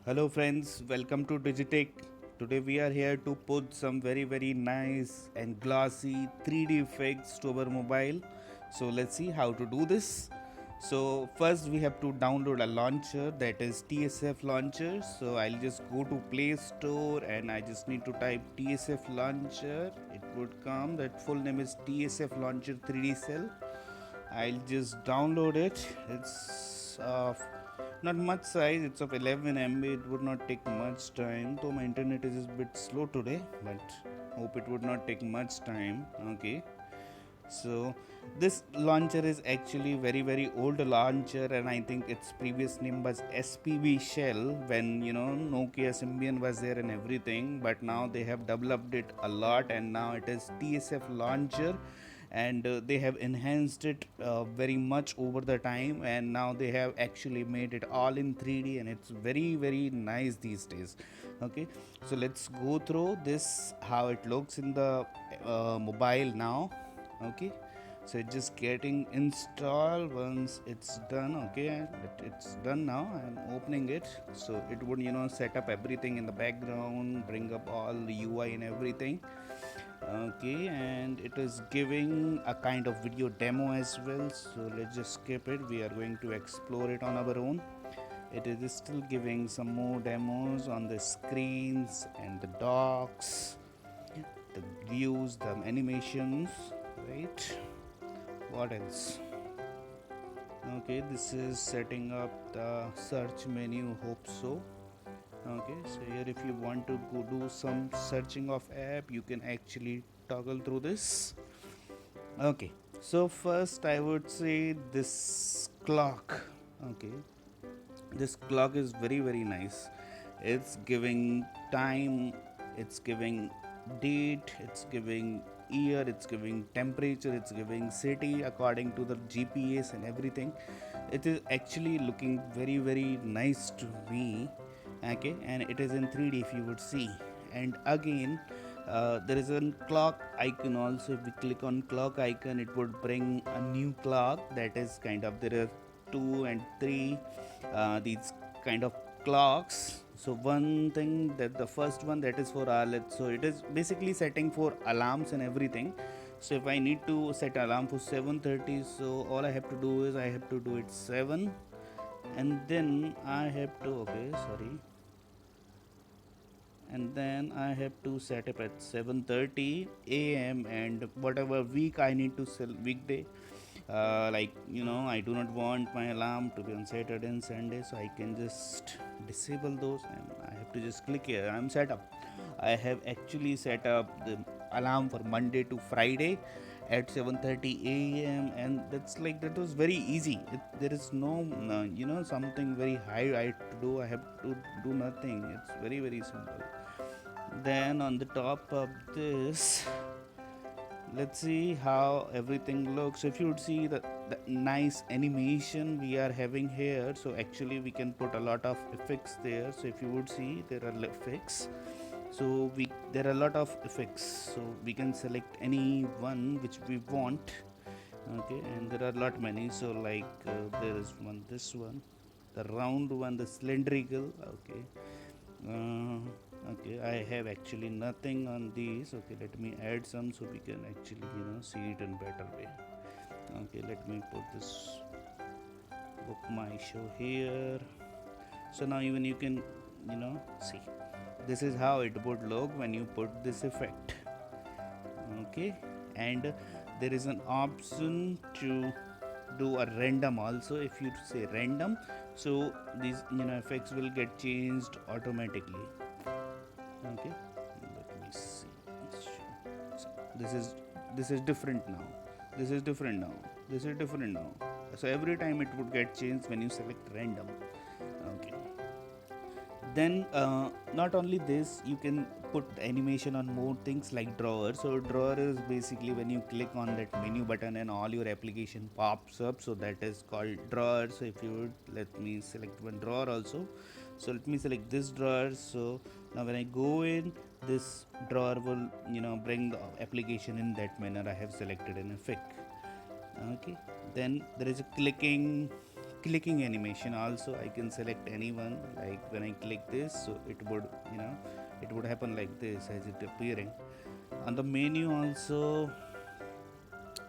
Hello friends, welcome to Digitech. Today we are here to put some very nice and glossy 3D effects to our mobile. So let's see how to do this. So first we have to download a launcher, that is TSF launcher. So I'll just go to Play Store and I just need to type TSF launcher. It would come, that full name is TSF launcher 3D cell. I'll just download it. It's not much size, it's of 11 MB. It would not take much time, though my internet is a bit slow today, but hope it would not take much time. Okay, so this launcher is actually very old launcher, and I think its previous name was SPB Shell when Nokia Symbian was there and everything, but now they have developed it a lot and now it is TSF launcher, and they have enhanced it very much over the time, and now they have actually made it all in 3D and it's very nice these days. Okay, so let's go through this how it looks in the mobile now. Okay, so it's just getting installed. Once it's done, okay, it's done now. I'm opening it, so it would set up everything in the background, bring up all the UI and everything. Okay, and it is giving a kind of video demo as well, so let's just skip it. We are going to explore it on our own. It is still giving some more demos on the screens and the docs, the views, the animations, right? What else? Okay, this is setting up the search menu, hope so. Okay, so here if you want to go do some searching of app, you can actually toggle through this. Okay, so first I would say this clock. Okay, this clock is very nice. It's giving time, it's giving date, it's giving year, it's giving temperature, it's giving city according to the GPS and everything. It is actually looking very nice to me. Okay, and it is in 3D if you would see. And again, there is a clock icon also. If we click on clock icon, it would bring a new clock, that is kind of, there are 2 and 3 these kind of clocks. So one thing, that the first one, that is for our, so it is basically setting for alarms and everything. So if I need to set alarm for 7:30, so all I have to do is I have to do it 7, and then I have to, okay, sorry, and then I have to set up at 7:30 a.m. and whatever week I need to sell weekday. Like I do not want my alarm to be on Saturday and Sunday, so I can just disable those, and I have to just click here. I'm set up. I have actually set up the alarm for Monday to Friday at 7:30 a.m. and that's like, that was very easy. There is no something very high I have to do. I have to do nothing. It's very simple. Then on the top of this, let's see how everything looks. If you would see the nice animation we are having here, so actually we can put a lot of effects there. So if you would see, there are effects, so there are a lot of effects, so we can select any one which we want. Okay, and there are a lot many, so like there is one, this one, the round one, the cylindrical. Okay, okay, I have actually nothing on these. Okay, let me add some so we can actually see it in better way. Okay, let me put this book my show here. So now even you can see, this is how it would look when you put this effect. Okay, and there is an option to do a random also. If you say random, so these effects will get changed automatically. Okay, let me see. So this is different now, this is different now, this is different now. So every time it would get changed when you select random. Okay, then not only this, you can put animation on more things like drawer. So drawer is basically when you click on that menu button and all your application pops up, so that is called drawer. So if you would let me select one drawer also, so let me select this drawer. So now when I go in, this drawer will bring the application in that manner I have selected an effect. Okay, then there is a clicking animation also. I can select anyone, like when I click this, so it would, it would happen like this as it appearing. On the menu also,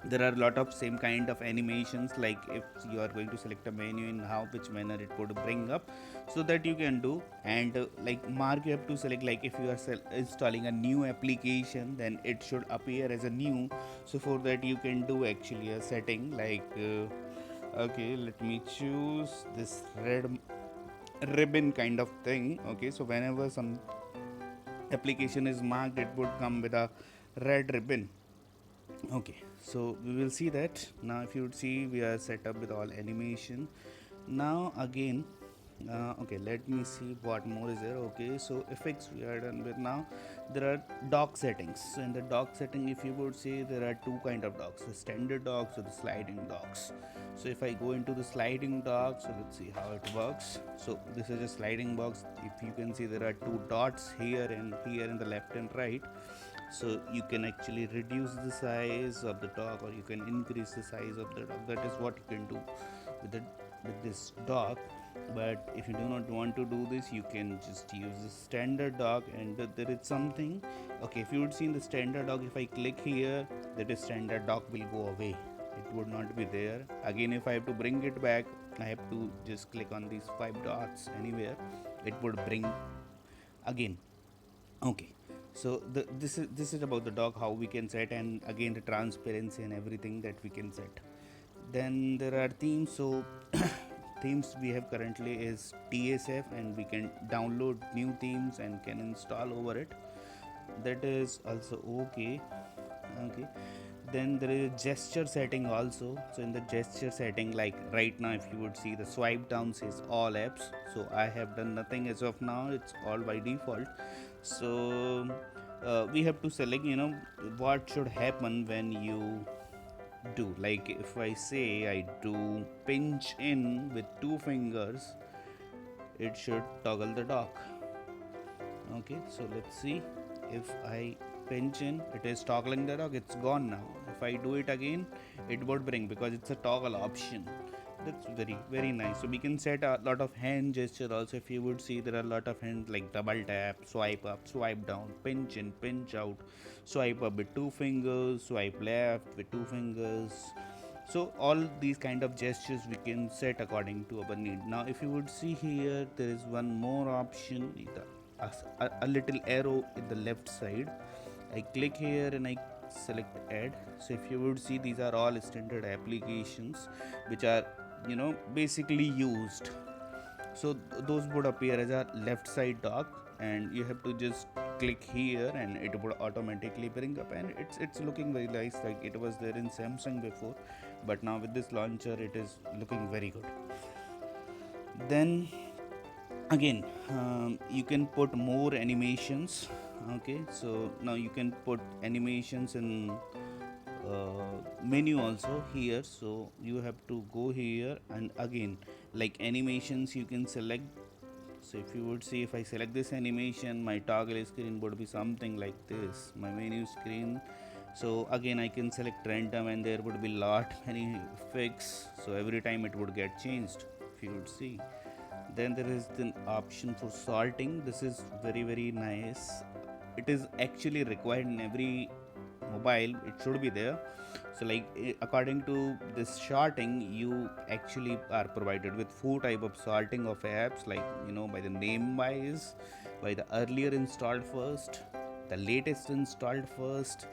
there are a lot of same kind of animations, like if you are going to select a menu, in how which manner it would bring up, so that you can do. And like mark, you have to select, like if you are installing a new application, then it should appear as a new. So for that you can do actually a setting like okay, let me choose this red ribbon kind of thing. Okay, so whenever some application is marked, it would come with a red ribbon. Okay, so we will see that now. If you would see, we are set up with all animation. Now again, okay, let me see what more is there. Okay, so effects we are done with. Now there are dock settings. So in the dock setting, if you would see, there are two kind of docks: the standard docks or the sliding docks. So if I go into the sliding dock, so let's see how it works. So this is a sliding box. If you can see, there are two dots here and here in the left and right. So you can actually reduce the size of the dock, or you can increase the size of the dock. That is what you can do with this dock. But if you do not want to do this, you can just use the standard dock. And there is something, okay, if you would see in the standard dock, if I click here, that is standard dock will go away, it would not be there again. If I have to bring it back, I have to just click on these 5 dots anywhere, it would bring again. Okay, so this is about the dock, how we can set, and again the transparency and everything that we can set. Then there are themes. So themes we have currently is TSF, and we can download new themes and can install over it. That is also okay. Okay, then there is gesture setting also. So in the gesture setting, like right now, if you would see, the swipe down says all apps. So I have done nothing as of now, it's all by default. So we have to select, what should happen when you do. Like if I say I do pinch in with 2 fingers, it should toggle the dock. Okay, so let's see. If I pinch in, it is toggling the dock, it's gone now. If I do it again, it would bring, because it's a toggle option. That's very nice. So we can set a lot of hand gesture also. If you would see, there are a lot of hands, like double tap, swipe up, swipe down, pinch in, pinch out, swipe up with 2 fingers, swipe left with 2 fingers. So all these kind of gestures we can set according to our need. Now if you would see here, there is one more option, a little arrow in the left side. I click here and I select add. So if you would see, these are all standard applications which are, basically used. So those would appear as a left side dock, and you have to just click here and it would automatically bring up, and it's looking very nice, like it was there in Samsung before, but now with this launcher it is looking very good. Then again, you can put more animations. Okay, so now you can put animations in menu also here. So you have to go here, and again, like animations you can select. So if you would see, if I select this animation, my toggle screen would be something like this, my menu screen. So again, I can select random, and there would be lot many effects, so every time it would get changed, if you would see. Then there is the option for sorting. This is very nice. It is actually required in every mobile, it should be there. So like according to this sorting, you actually are provided with 4 type of sorting of apps, like by the name wise, by the earlier installed first, the latest installed first,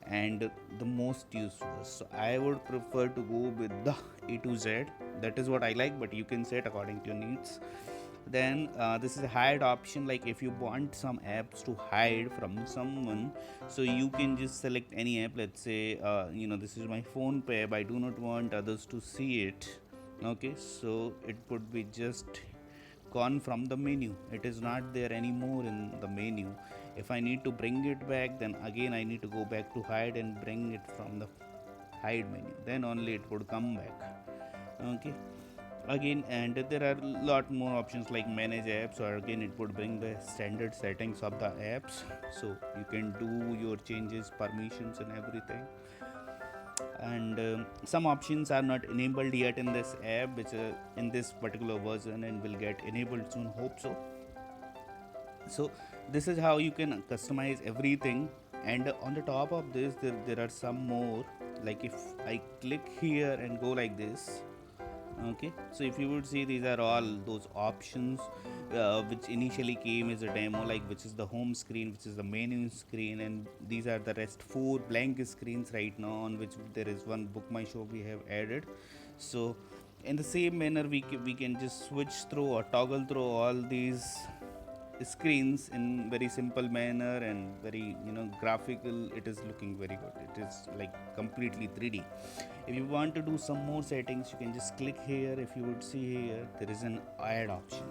and the most used first. So I would prefer to go with the A to Z. That is what I like, but you can set according to your needs. Then this is a hide option, like if you want some apps to hide from someone, so you can just select any app. Let's say this is my phone pay, I do not want others to see it. Okay, so it would be just gone from the menu, it is not there anymore in the menu. If I need to bring it back, then again I need to go back to hide and bring it from the hide menu, then only it would come back. Okay, again, and there are a lot more options like manage apps, or again it would bring the standard settings of the apps, so you can do your changes, permissions and everything. and some options are not enabled yet in this app, which in this particular version, and will get enabled soon, hope so. So this is how you can customize everything. And on the top of this, there are some more. Like if I click here and go like this, okay, so if you would see, these are all those options which initially came as a demo, like which is the home screen, which is the menu screen, and these are the rest 4 blank screens right now, on which there is one book my show we have added. So in the same manner, we can just switch through or toggle through all these screens in very simple manner and very graphical. It is looking very good. It is like completely 3D. If you want to do some more settings, you can just click here. If you would see here, there is an add option.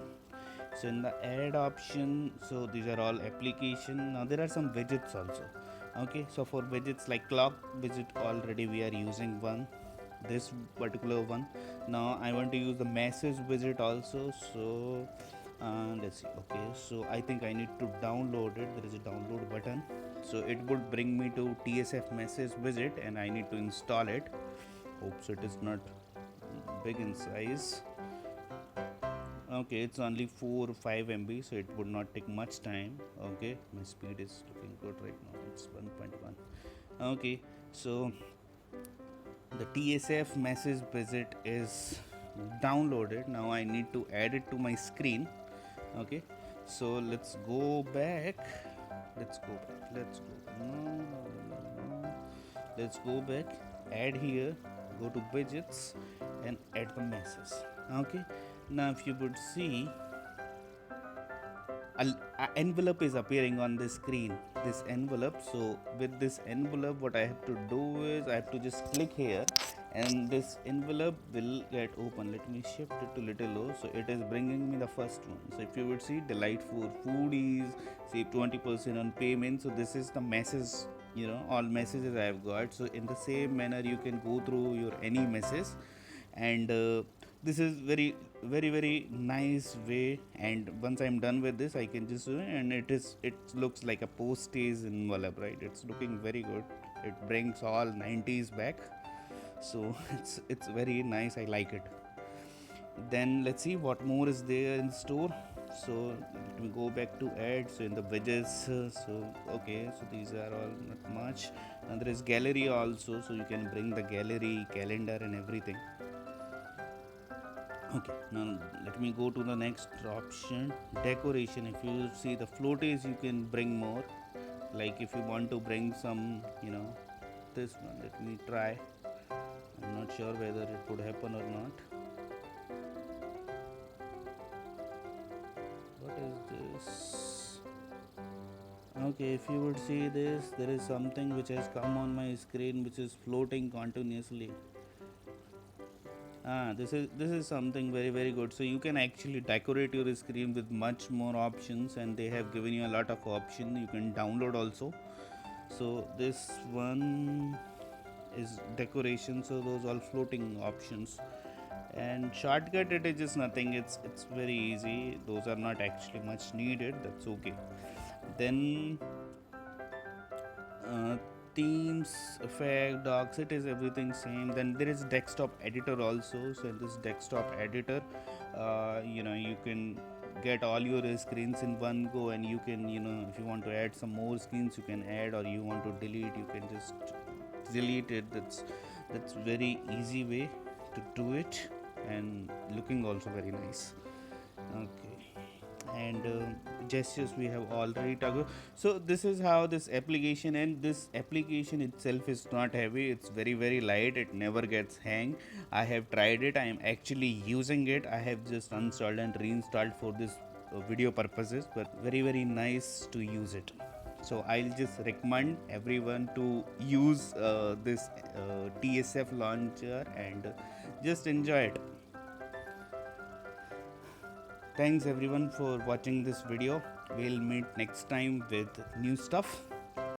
So in the add option, so these are all application. Now there are some widgets also. Okay, so for widgets like clock widget, already we are using one, this particular one. Now I want to use the message widget also. So let's see. Okay, so I think I need to download it. There is a download button, so it would bring me to TSF message widget, and I need to install it. Hope so it is not big in size. Okay, it's only 4 or 5 MB, so it would not take much time. Okay, my speed is looking good right now. It's 1.1. Okay, so the TSF message widget is downloaded. Now I need to add it to my screen. Okay, so let's go back. Let's go back. Add here, go to widgets and add the message. Okay, now if you would see, an envelope is appearing on the screen, this envelope. So with this envelope, what I have to do is I have to just click here, and this envelope will get open. Let me shift it to little low, so it is bringing me the first one. So if you would see, delightful foodies, save 20% on payment. So this is the message, all messages I have got. So in the same manner, you can go through your any message, and this is very nice way. And once I'm done with this, I can just and it looks like a postage envelope, right? It's looking very good. It brings all 90s back, so it's very nice. I like it. Then let's see what more is there in store. So let me go back to add. So in the widgets, so okay, so these are all not much. And there is gallery also, so you can bring the gallery, calendar and everything. Okay, now let me go to the next option, decoration. If you see the floaties, you can bring more. Like if you want to bring some, this one, let me try. I'm not sure whether it would happen or not. What is this? Okay, if you would see this, there is something which has come on my screen which is floating continuously. This is something very good. So you can actually decorate your screen with much more options, and they have given you a lot of options. You can download also. So this one is decoration, so those all floating options. And shortcut, it is just nothing. It's very easy. Those are not actually much needed. That's okay. Then themes, effect, docs, it is everything same. Then there is desktop editor also. So in this desktop editor, you can get all your screens in one go, and you can, if you want to add some more screens, you can add, or you want to delete, you can just delete it. That's very easy way to do it, and looking also very nice. Okay, and gestures we have already talked. So this is how this application, and this application itself is not heavy. It's very light. It never gets hang. I have tried it. I am actually using it. I have just installed and reinstalled for this video purposes, but very nice to use it. So I'll just recommend everyone to use this TSF launcher and just enjoy it. Thanks everyone for watching this video. We'll meet next time with new stuff.